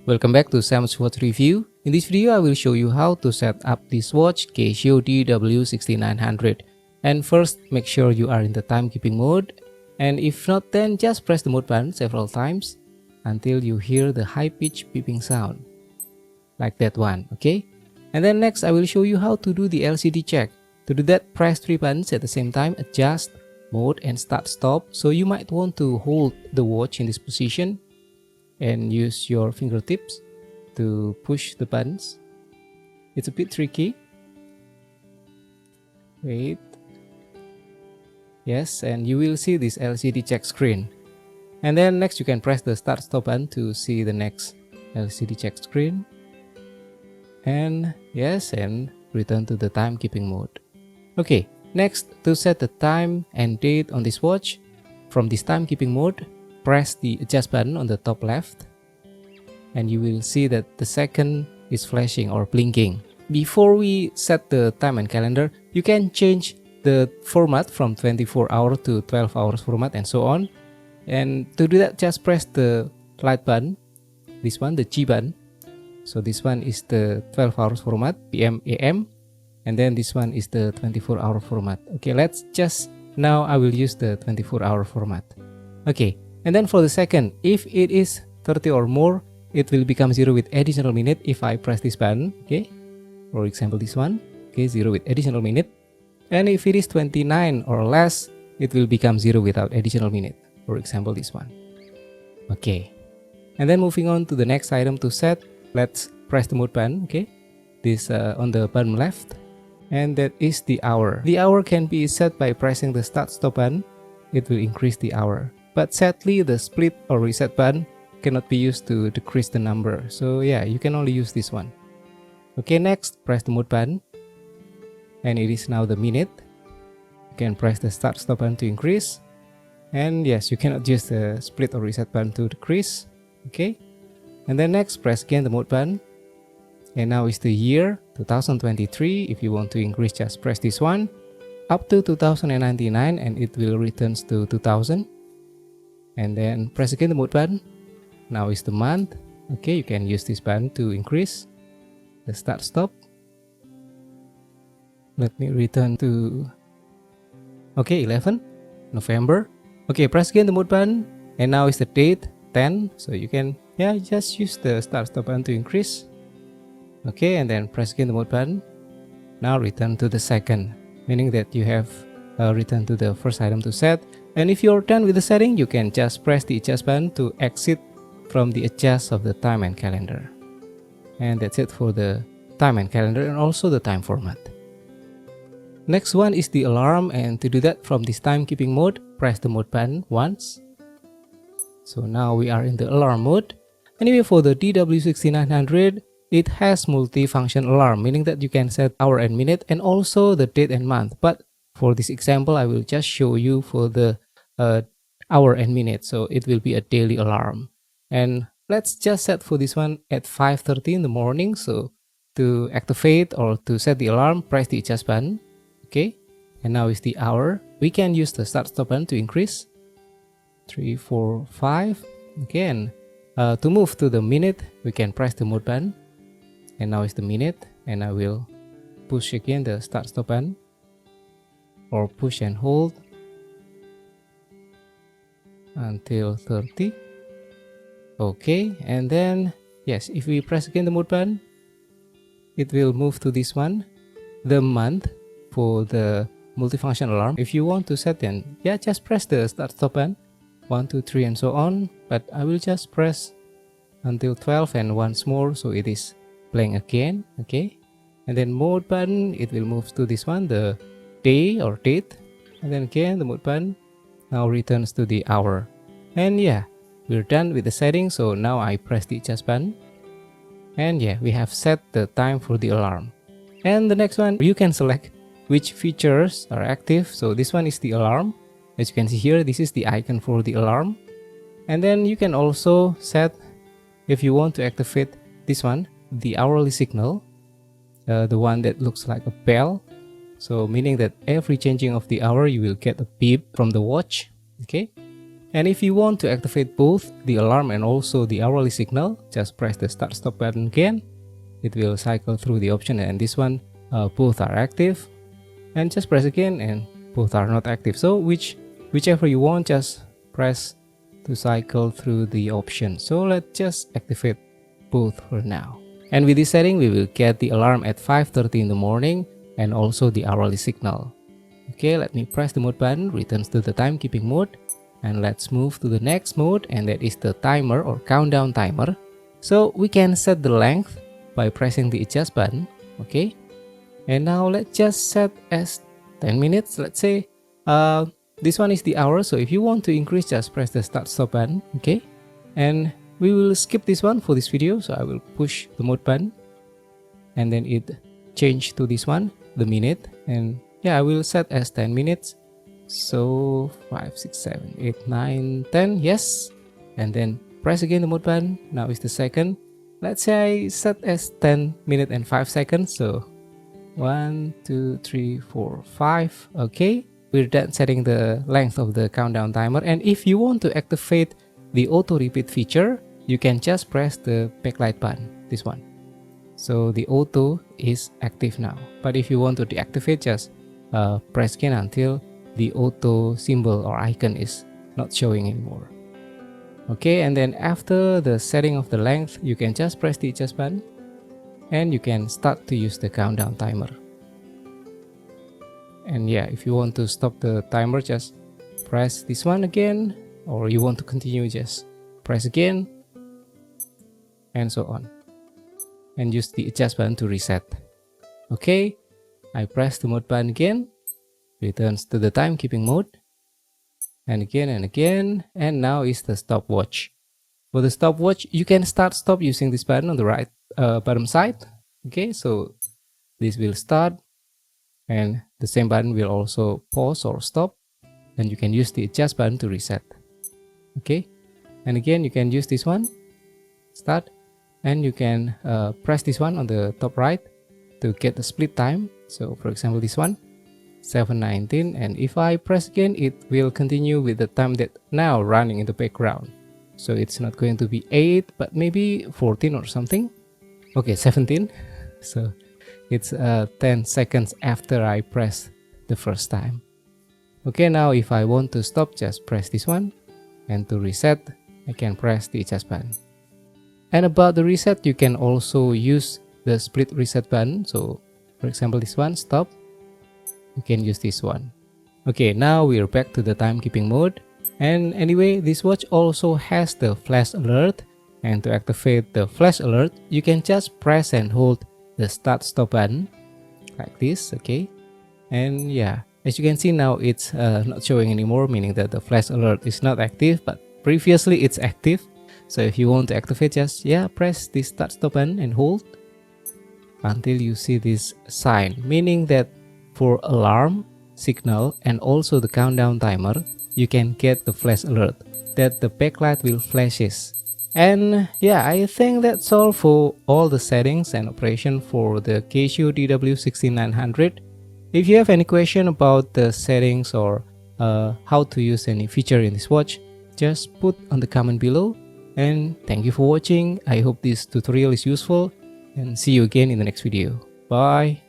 Welcome back to Sam's Watch Review. In this video, I will show you how to set up this watch Casio DW-6900. And first, make sure you are in the timekeeping mode. And if not, then just press the mode button several times until you hear the high-pitched beeping sound. Like that one, okay? And then next, I will show you how to do the LCD check. To do that, press 3 buttons at the same time, adjust, mode, and start stop. So you might want to hold the watch in this position and use your fingertips to push the buttons. It's a bit tricky. Wait. Yes, and you will see this LCD check screen. And then next you can press the start stop button to see the next LCD check screen. And yes, and return to the timekeeping mode. Okay, next, to set the time and date on this watch, from this timekeeping mode, press the adjust button on the top left and you will see that the second is flashing or blinking. Before we set the time and calendar, you can change the format from 24 hour to 12 hours format and so on. And to do that, just press the light button, this one, the G button. So this one is the 12 hours format, PM, AM, and then this one is the 24 hour format. Okay, now I will use the 24 hour format. Okay. And then for the second, if it is 30 or more, it will become 0 with additional minute if I press this button, okay? For example, this one, okay, 0 with additional minute. And if it is 29 or less, it will become 0 without additional minute. For example, this one. Okay. And then moving on to the next item to set, let's press the mode button, okay? This on the bottom left. And that is the hour. The hour can be set by pressing the start stop button. It will increase the hour. But sadly, the split or reset button cannot be used to decrease the number. So yeah, you can only use this one. Okay, next, press the mode button. And it is now the minute. You can press the start stop button to increase. And yes, you cannot use the split or reset button to decrease. Okay. And then next, press again the mode button. And now is the year 2023. If you want to increase, just press this one. Up to 2099 and it will return to 2000. And then press again the mode button. Now is the month. Okay, you can use this button to increase the start stop. Let me return to 11 November. Okay, press again the mode button. And now is the date 10. So you can just use the start stop button to increase. Okay, and then press again the mode button. Now return to the second, meaning that you have returned to the first item to set. And if you're done with the setting, you can just press the adjust button to exit from the adjust of the time and calendar. And that's it for the time and calendar and also the time format. Next one is the alarm, and to do that, from this timekeeping mode, press the mode button once. So now we are in the alarm mode. Anyway, for the DW-6900, it has multi-function alarm, meaning that you can set hour and minute and also the date and month. But for this example, I will just show you for the hour and minute, so it will be a daily alarm. And let's just set for this one at 5:30 in the morning. So to activate or to set the alarm, press the adjust button. Okay, and now is the hour. We can use the start stop button to increase 3, 4, 5. Okay, and to move to the minute, we can press the mode button. And now is the minute, and I will push again the start stop button, or push and hold until 30. Okay, and then yes, if we press again the mode button, it will move to this one, the month, for the multifunction alarm. If you want to set, then just press the start stop button 1, 2, 3 and so on, but I will just press until 12 and once more, so it is playing again. Okay, and then mode button, it will move to this one, the day or date, and then again the mode button now returns to the hour. And we're done with the settings. So now I press the adjust button, and we have set the time for the alarm. And the next one, you can select which features are active. So this one is the alarm. As you can see here, this is the icon for the alarm. And then you can also set, if you want to activate this one, the hourly signal, the one that looks like a bell. So meaning that every changing of the hour, you will get a beep from the watch. Okay, And if you want to activate both the alarm and also the hourly signal, just press the start stop button again. It will cycle through the option, and this one both are active, and just press again and both are not active. So whichever you want, just press to cycle through the option. So let's just activate both for now. And with this setting, we will get the alarm at 5:30 in the morning and also the hourly signal. Okay, let me press the mode button, returns to the timekeeping mode, and let's move to the next mode, and that is the timer or countdown timer. So we can set the length by pressing the adjust button. Okay, and now let's just set as 10 minutes. Let's say this one is the hour, so if you want to increase, just press the start stop button. Okay, and we will skip this one for this video, so I will push the mode button and then it changed to this one, the minute, and yeah, I will set as 10 minutes. So 5, 6, 7, 8, 9, 10, yes, and then press again the mode button. Now is the second. Let's say I set as 10 minutes and 5 seconds. So 1, 2, 3, 4, 5. Okay, we're done setting the length of the countdown timer. And if you want to activate the auto repeat feature, you can just press the backlight button, this one. So the auto is active now. But if you want to deactivate, just press again until the auto symbol or icon is not showing anymore. Okay, and then after the setting of the length, you can just press the adjust button and you can start to use the countdown timer. And yeah, if you want to stop the timer, just press this one again, or you want to continue, just press again, and so on, and use the adjust button to reset. Okay, I press the mode button again, returns to the timekeeping mode, and again, and now is the stopwatch. For the stopwatch, you can stop using this button on the right bottom side. Okay, so this will start, and the same button will also pause or stop, and you can use the adjust button to reset. Okay, and again you can use this one, start, and you can press this one on the top right to get the split time. So for example, this one 7:19, and if I press again, it will continue with the time that now running in the background. So it's not going to be 8 but maybe 14 or something. Okay, 17. So it's 10 seconds after I press the first time. Okay, now if I want to stop, just press this one, and to reset I can press the adjust button. And about the reset, you can also use the split reset button. So for example, this one, stop, you can use this one. Okay, now we're back to the timekeeping mode. And anyway, this watch also has the flash alert, and to activate the flash alert, you can just press and hold the start stop button like this. Okay, and yeah, as you can see now, it's not showing anymore, meaning that the flash alert is not active, but previously it's active. So if you want to activate, just press the start stop button and hold until you see this sign, meaning that for alarm, signal, and also the countdown timer, you can get the flash alert that the backlight will flashes. And yeah, I think that's all for all the settings and operation for the Casio DW-6900. If you have any question about the settings or how to use any feature in this watch, just put on the comment below. And thank you for watching. I hope this tutorial is useful, and see you again in the next video. Bye.